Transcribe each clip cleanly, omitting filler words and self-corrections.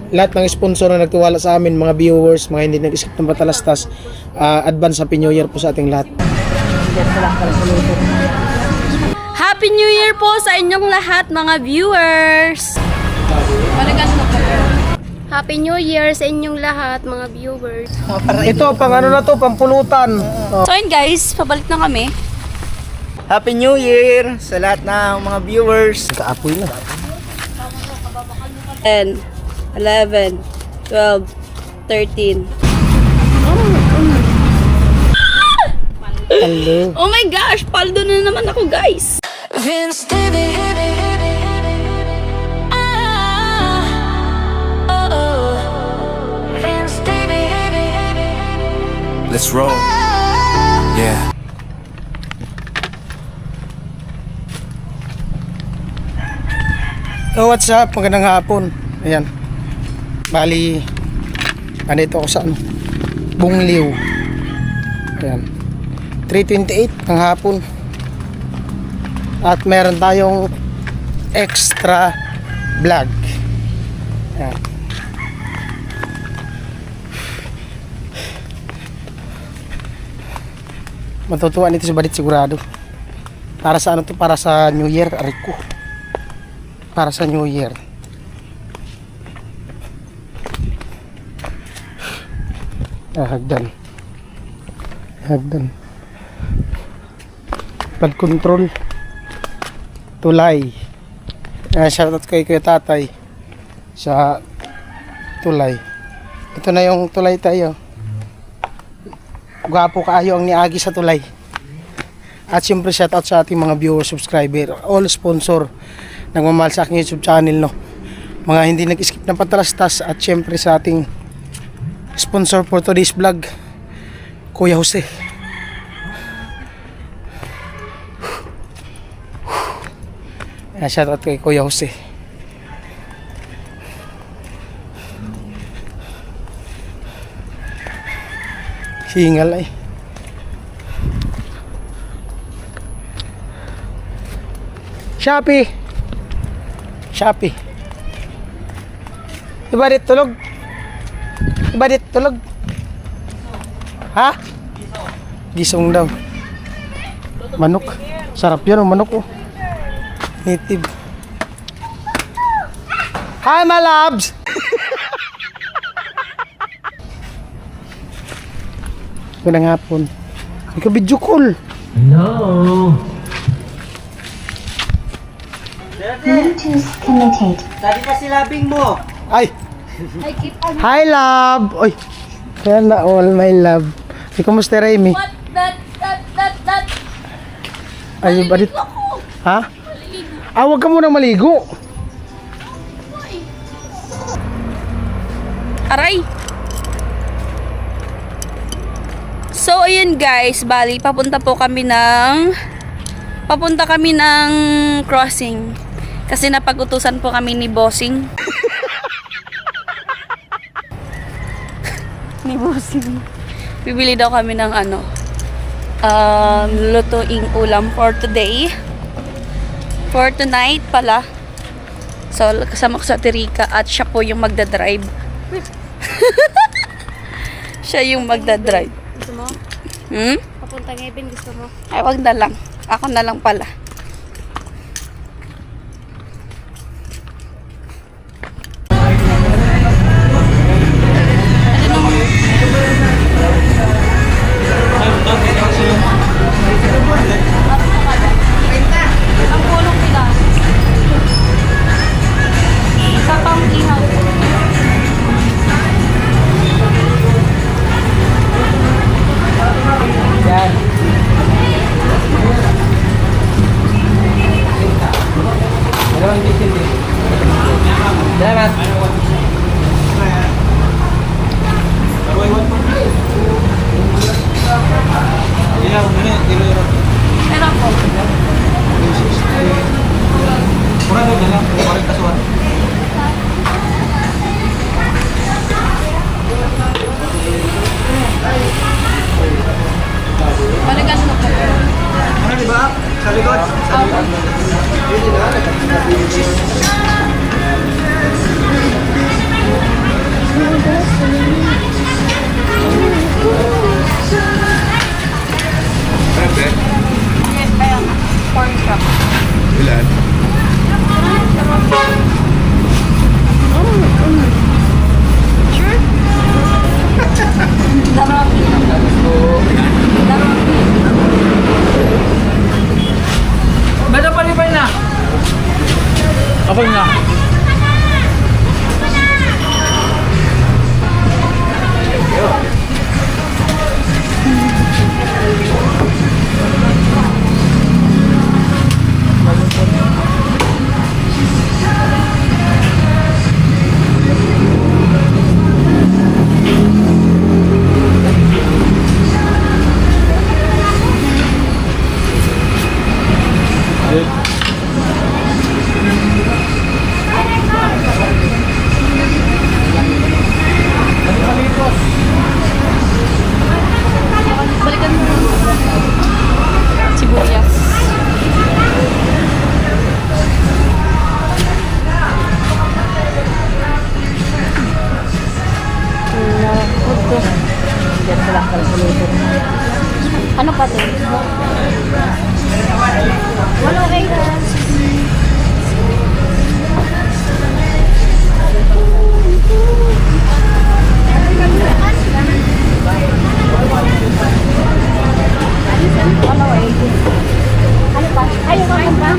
lahat ng sponsor na nagtiwala sa amin, mga viewers, mga hindi nag-skip ng Batalastas, advance Happy New Year po sa ating lahat. Happy New Year po sa inyong lahat mga viewers! Happy New Year sa inyong lahat mga viewers. Ito, pang ano na to, pampulutan. So yun guys, pabalik na kami. Happy New Year sa lahat ng mga viewers. Kaapoy na. 10, 11, 12, 13. Hello. Oh my gosh, paldo na naman ako guys. Vince David. Vince David. Let's roll. Yeah. Oh, what's up? Magandang hapon. Ayan. Bali, andito ako sa ano, Bungliw. Ayan. 3:28 ng hapon. At meron tayong extra vlog. Ayan. Matutuwa nito si Badit sigurado. Para sa ano to? Para sa New Year, Ariko. Para sa New Year. Hagdan. Pad control. Tulay. Shoutout kay Kuya Tatay sa tulay. Ito na yung tulay tayo. Gwapo kaayo ang niagi sa tulay. At siyempre shoutout sa ating mga viewers, subscriber, all sponsor nagmamahal sa aking YouTube channel, no, mga hindi nag-skip ng Batalastas, at syempre sa ating sponsor for today's vlog, Kuya Jose. Shout out kay Kuya Jose. Hingal ay. Shopee. Ibadit tulog. Ha? Gisong daw. Manok. Sarap yan, manok, oh. Native. Hi, my loves! Magandang hapon. Ikaw video call. Bluetooth connected. Dali na silabing mo. Ay! Hi, love! Oy! Kaya na all, my love. Ay, kumusta, Remy? What? That. Ay, Badit. Ako. Ha? Huwag ka munang maligo. Aray! So, ayun guys, bali, papunta kami ng crossing. Kasi napag-utusan po kami ni Bossing. Ni Bossing. Bibili daw kami ng lutuing ulam for today. For tonight pala. So, kasama ko sa Tirika at siya po yung magdadrive. Siya yung magdadrive. Gusto mo? Papunta Ngipin, gusto mo? Ay, wag na lang. Ako na lang pala. Ang kulong pilas. Sa pang-ihaw. Yan. Salamat. Meron po. Balikan mo po. Ano diba? Sa likod? Sa likod. Lasing na. Balikan mo. Sibuyas. Ano pa to? Wala okay. Ano pa? Ayaw ka ba?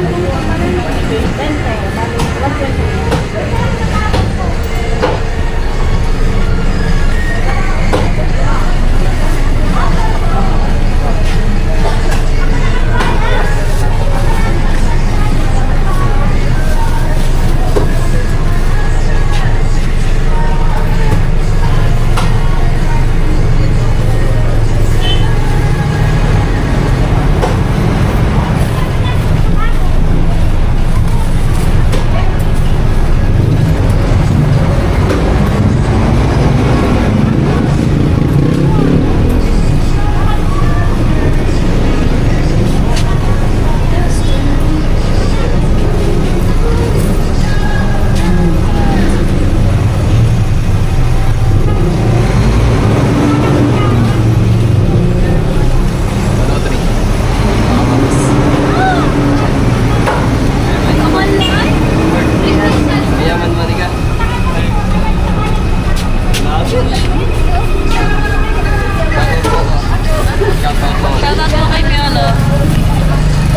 Shoutout po kay Piolo.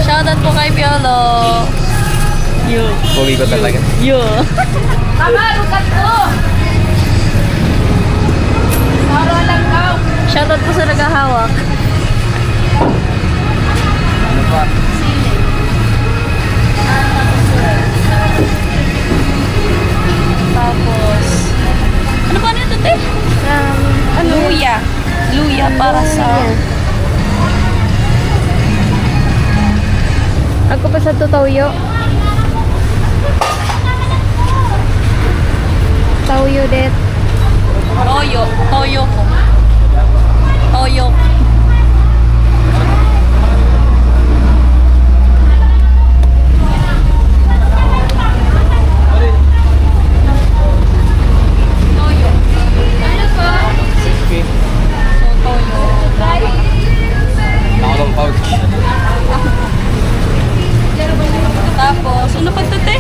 Shoutout po kay Piolo. Yo. Pogi ko talaga. Yo. Kamarukat ko! Para lang daw. Shoutout po sa naghahawak. Ano pa? Tapos, ano pa nito, te? Luya. Luya para sa... Ako pa sa tutoyo. Tauyo det. Toyo. Toyo ko. Toyo. Toyo. Ano pa? So, toyo. Nakalong pouch. Tapos, ano pa ito, te?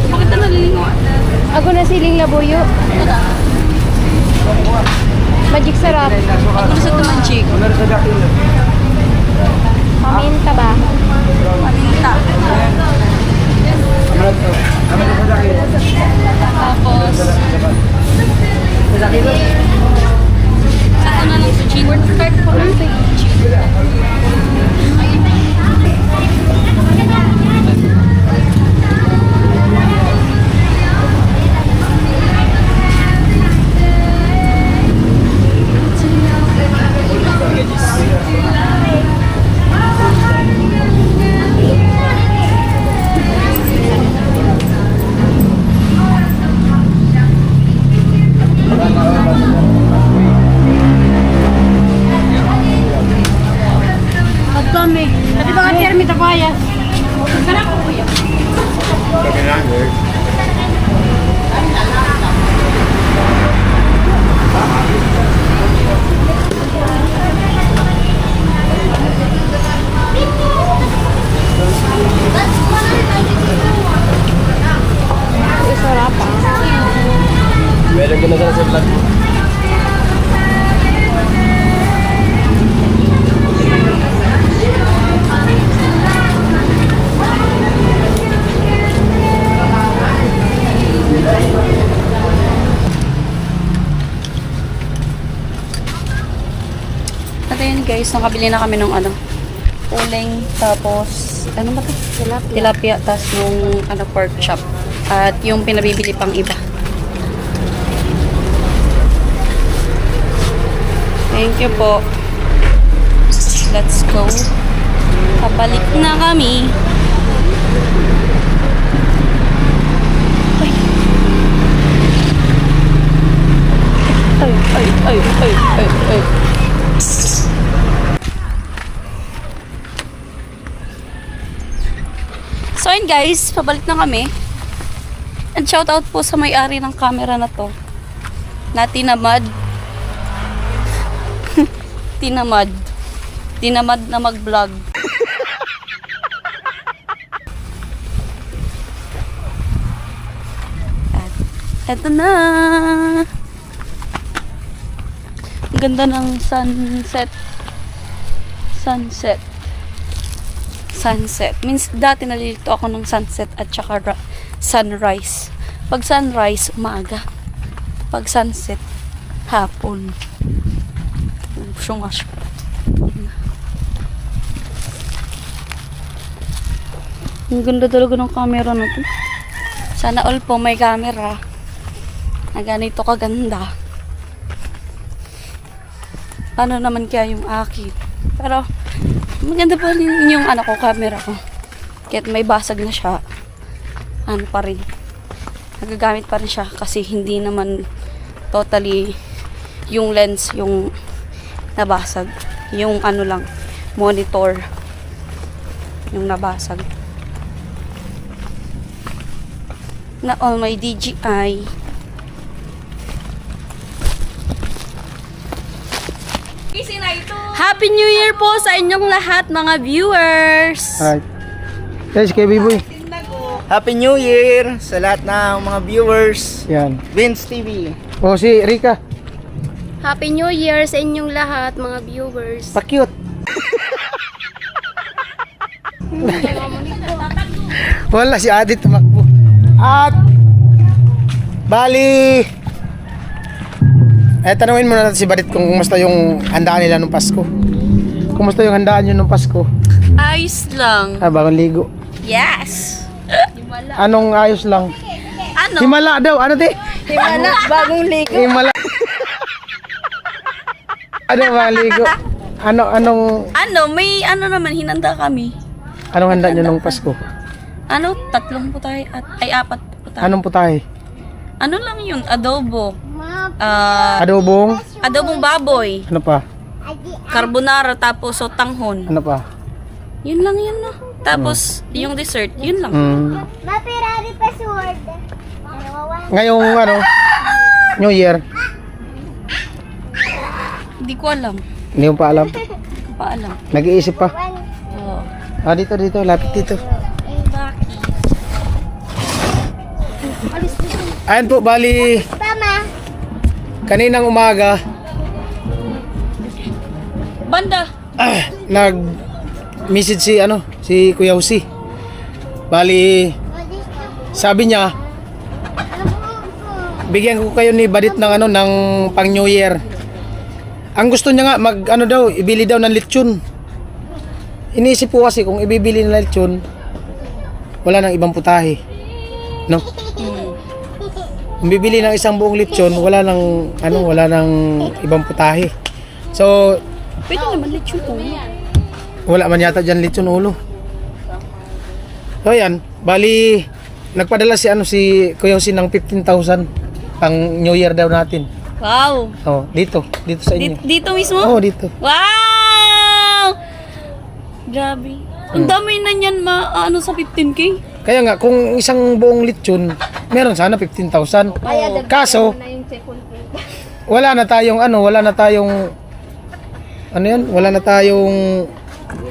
Bakit na nalilingo? Ako na siling labuyo. Magic sarap. Ako na sa tumanchik. Paminta ba? Paminta. Tapos, saka na lang sa cheat. Word card po lang sa Kami. Tapi baka tiyan may tapayas. Sarap po kuya. Kami na, girl. Sarap pa. Meron ko na sana sa vlog mo. Then guys, nakabili na kami ng ano, uling, tapos, ano ba ito? Tilapia, tapos nung ano, pork chop. At yung pinabibili pang iba. Thank you po. Let's go. Pabalik na kami. Ay. So yun guys, pabalik na kami. And shoutout po sa may-ari ng camera na to. Na tinamad. Tinamad na mag-vlog. At eto na. Ang ganda ng sunset. Means dati nalilito ako ng sunset at saka sunrise. Pag sunrise, umaga. Pag sunset, hapon. Syungas. Ang ganda talaga ng camera na to. Sana all po may camera na ganito kaganda. Paano naman kaya yung akin? Pero maganda pa rin yung ano ko, camera ko. Kahit may basag na siya, ano pa rin. Nagagamit pa rin siya kasi hindi naman totally yung lens yung nabasag. Yung ano lang, monitor yung nabasag. Na all my DJI. Happy New Year po sa inyong lahat mga viewers. Alright. Guys, kay Biboy. Happy New Year sa lahat ng mga viewers. Yan. Vince TV. O si Rika. Happy New Year sa inyong lahat, mga viewers. Pa-cute. Wala si Adi tumakbo. At bali tanungin muna natin si Badit kung kumusta yung handaan nila nung Pasko. Kumusta yung handaan nyo nung Pasko? Ayos lang. Bagong ligo. Yes. Anong ayos lang? Ano? Himala daw. Ano di? Himala, bagong ligo. Himala. Ano ba ligo? May ano naman, hinanda kami. Anong handa nyo nung Pasko? Ano, 3 putahe at ay 4 putahe. Anong putahe? Ano lang yun, adobo. Adobong? Adobong baboy. Ano pa? Carbonara, tapos sotanghon. Ano pa? Yun lang yun, no? Tapos, yung dessert, yun lang. Mapirari password. Ngayong New Year, Hindi ko alam. hindi mo pa alam. Hindi ko pa alam. Nag-iisip pa. Oo. Dito, lapit dito. Ayan po, bali, Tama. kaninang umaga, Banda! nag-message si Kuya Jose. Bali, sabi niya, bigyan ko kayo ni Badit ng pang New Year. Ang gusto niya nga, ibili daw ng lechon. Iniisip ko kasi kung ibibili ng lechon, wala nang ibang putahe. No? Kung bibili ng isang buong lechon, wala nang ibang putahe. So, Pwede naman lechon ulo. wala man yata dyan lechon ulo. So, yan. Bali, nagpadala si Kuya Jose ng 15,000 pang New Year daw natin. Wow! Oh, dito sa inyo. Dito mismo? Oh, dito. Wow! Grabe. Ang dami na niyan sa 15K. Kaya nga, kung isang buong lechon, meron sana 15,000. Kaso, wala na tayong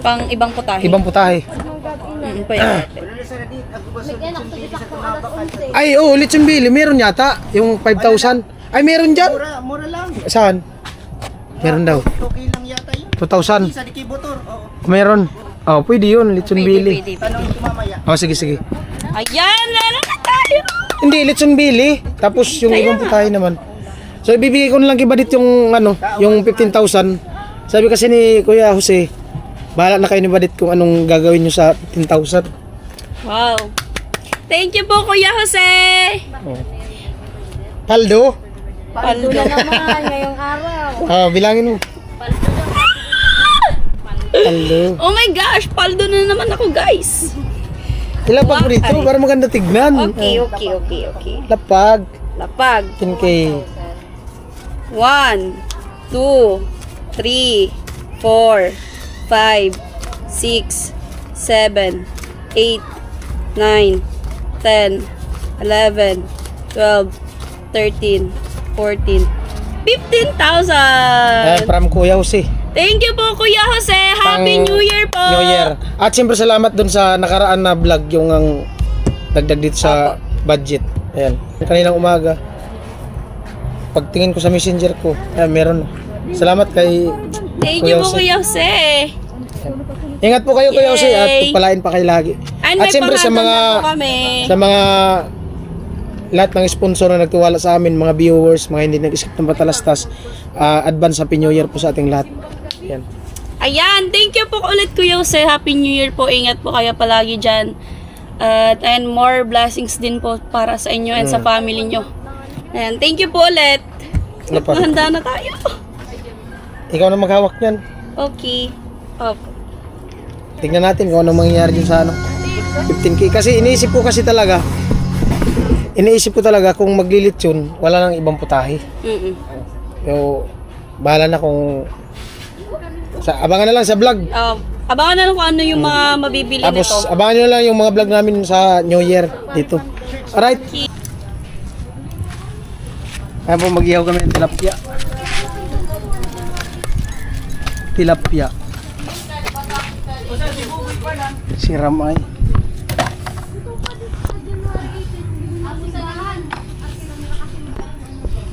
Pang ibang putahe. ibang putahe. Pwede. Ay, lechon bili, meron yata yung 5,000. Ay, meron dyan. Mura lang. Saan? Meron daw. Okay lang yata yun. 2,000. Sa Dikibotor. Oo. Meron. Oh, pwede yun, lechon bili. Pwede. Tanong ko mamaya. Oh, sige. Ayan! Meron na tayo! Hindi, lechon bili. Tapos yung ibang putahe naman. So, ibibigay ko na lang kay Badit yung 15,000. Sabi kasi ni Kuya Jose, bahala na kayo ni Badit kung anong gagawin nyo sa 10,000. Wow. Thank you po, Kuya Jose! Paldo? Paldo na naman ngayong araw. Bilangin mo. Paldo. Oh my gosh, paldo na naman ako, guys. Ilapag mo dito para maganda tignan. Okay. Lapag. Lapag. 10K. 1, 2, 3, 4, 5, 6, 7, 8, 9, 10, 11, 12, 13, 14, 15,000! From Kuya Jose. Thank you po, Kuya Jose! Happy New Year po! New Year. At siyempre salamat dun sa nakaraan na vlog yung ang dagdag dito sa budget. Ayan. Kaninang umaga. Pagtingin ko sa messenger ko, meron. Salamat kay Thank Kuya you po, Jose. Kuya Jose! Ingat po kayo, Kuya Jose, at Yay! palain pa kayo lagi. And At may siyempre sa pangalan mga na po kami. lahat ng sponsor na nagtiwala sa amin, mga viewers, mga hindi nag-skip ng patalastas, advance Happy New Year po sa ating lahat. Yan. Ayan, thank you po ulit, Kuya Jose. Happy New Year po. Ingat po kayo palagi dyan. And more blessings din po para sa inyo and sa family nyo. Ayan, thank you po ulit. Ano pa? Handa na tayo. Ikaw na maghawak niyan. Okay. Opo. Tingnan natin kung ano mangyayari dyan sa 15K. Kasi iniisip ko talaga kung maglilit yun, wala nang ibang putahe. So, bahala na kung abangan na lang sa vlog. Abangan na lang kung ano yung mga mabibili Tapos nito. abangan nyo lang yung mga vlog namin sa New Year dito. Alright. Kaya po mag-ihaw kami ng tilapia. Tilapia. Siramay.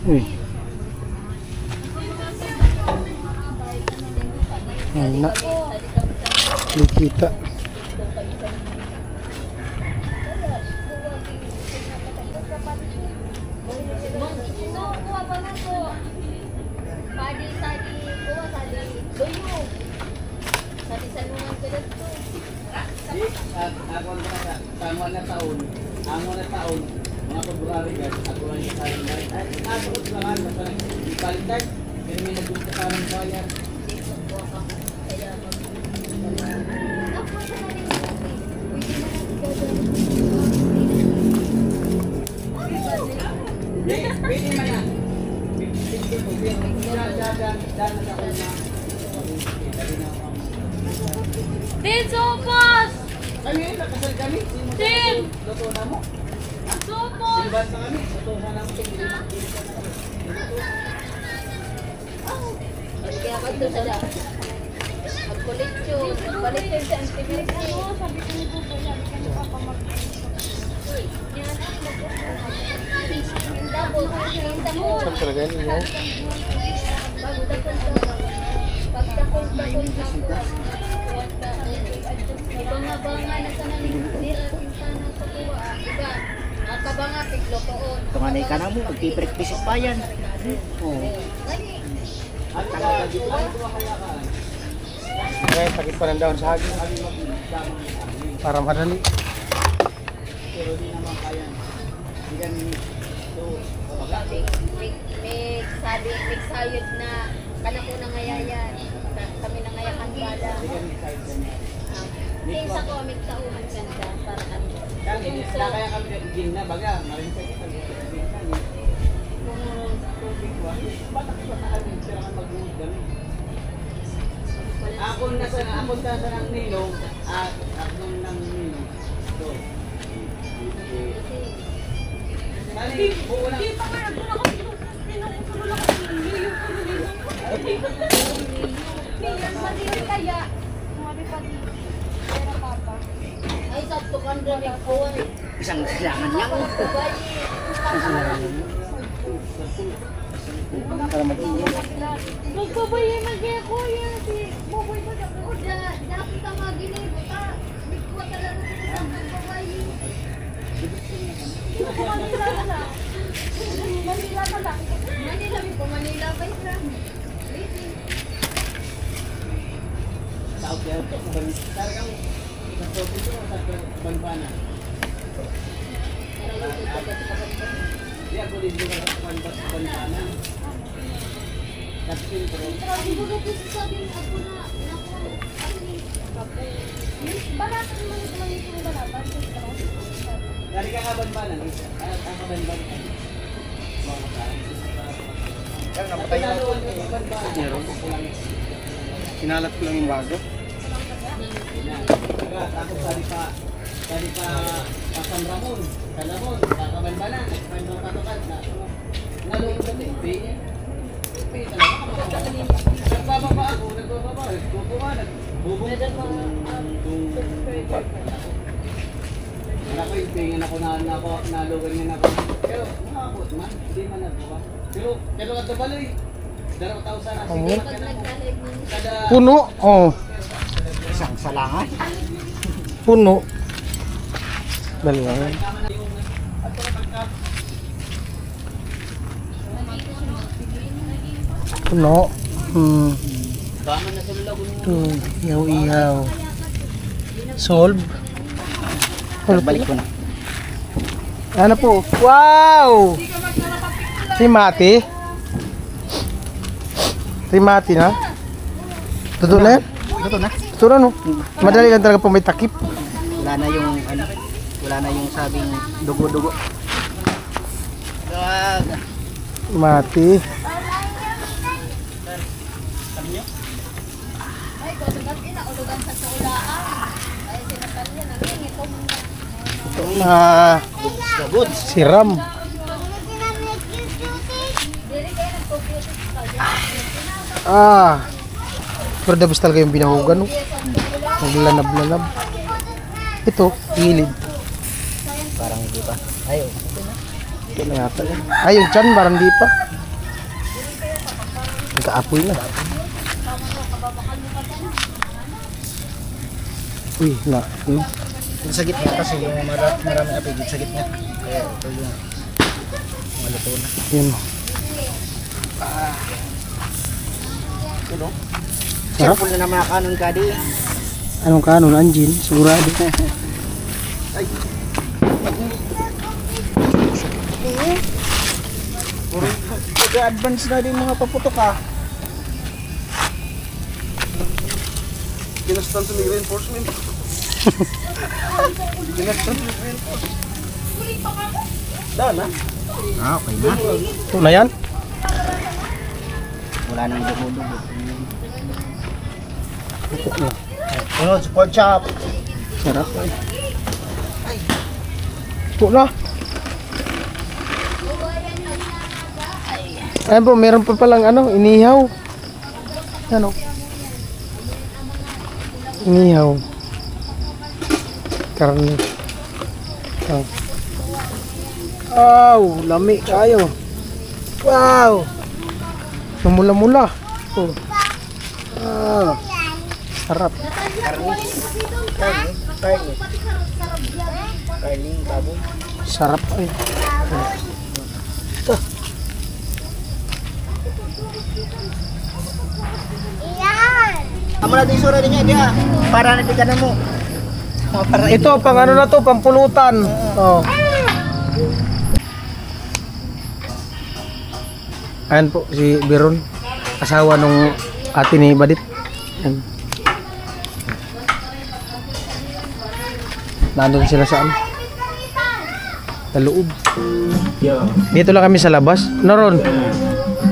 Uy. Ayan na. Kita. mga February guys, ako lang yung sayang guys. Ay, ako ko sa kan, basta baliktad. Pero may nagpunta sa ng bayan. Pwede man yan. Din, sopas! Kami, nakasal kami. Din! Luto na mo. Sopas! Silban sa kami. Luto na lang. Kaya ka ito sa daan. Magkulit yun. Magkulit yun sa antivirus. Sabi ko nito po yan. Kaya papamag. Saan talaga yun? Ito nga na ikanang mo, magpipractice pa yan. Okay, takip pa ng daon sa hagin. Para madali. Pero di naman kaya. Hindi kami May sayod na kana ko na ngayayan. Kami na ngayakan bala. Minsan ko amig tauhan ganda para kami. kaya kami nagiging na baga. Maraming sa kita. Ako nasa ng nilong at nung ng nilong. So, Nani, buo lang. Ay, sakto kan dami ko. Isang kailangan niya. Para mag-iingat. Magbabayay magaya ko yan. Baboy mo na ko. Dapat ka maginibot ka. Hindi ko talaga sa magbabayay. Manila na lang. Manila na lang. Manila pa isa. Talagang nagtopin ko sa banbana. Di ako din dito sa banbana. Kapsin ko. Grabe ko na kasi sabi ng ako na baratan naman ito lang yung baratan. Dari ka banbana. Ang banbana. Kaya namatay na ako. Kinalat ko lang yung bago. Tapos dari pa San Ramon, Calamon, Kabanbana, Kabanbana Patokan, nalulog na ito, pay talaga. Nagbababa ako, bubuha, nagbubong. Wala ko yung tingin ako nalugan niya na ako. Pero makakot man, hindi man nagbuha. Pero at nabaloy, 2,000 na sige. Kada Puno. Oh. isang salangan. Puno. Dalawa. Puno. Baka na sumulagon mo. Ihaw-ihaw. Solve. Balik ko na. Ano po? Wow! Timati. Timati na. Totoo na yan? Ito na. Totoo na no? Madali lang talaga po may takip. Wala na yung wala na yung sabing dugo-dugo. Mati. Ito na. Siram. Pero dabas talaga yung binahugan. No? Naglanab-lanab. Ito, gilid. Parang hindi pa. Ayaw. Ito na yata yan. Ay, yung tiyan, parang di pa. Nagkaapoy na. Uy, na. Sa gitna kasi yung marami apigit sa gitna. Kaya ito yung maluto na. Yun. Ito. Sarap. Careful na mga kanon ka di. Anong kanon? Anjin? Sigurado. Nag-advance na din mga paputok ha. Kinastan sa may reinforcement. Doon ha? Okay na. Ito na yan? Wala nang dumudugo. Ito na. Sunod, pork chop. Sarap. Ito na. Ayan po, meron pa palang ano, inihaw. Ano? Inihaw. Karne. Oh. Wow, lami kayo. Wow. Mula-mula. Oh. Sarap. Karning baboy. Sarap ay. Amo na din sura niya dia. Para na tignan mo. Para Ito, pang ano na to, pampulutan. Oh. Ayan po, si Biron. Asawa nung ate ni Badit. Ayan. Nandun sila saan? Sa loob. Dito lang kami sa labas. Naron.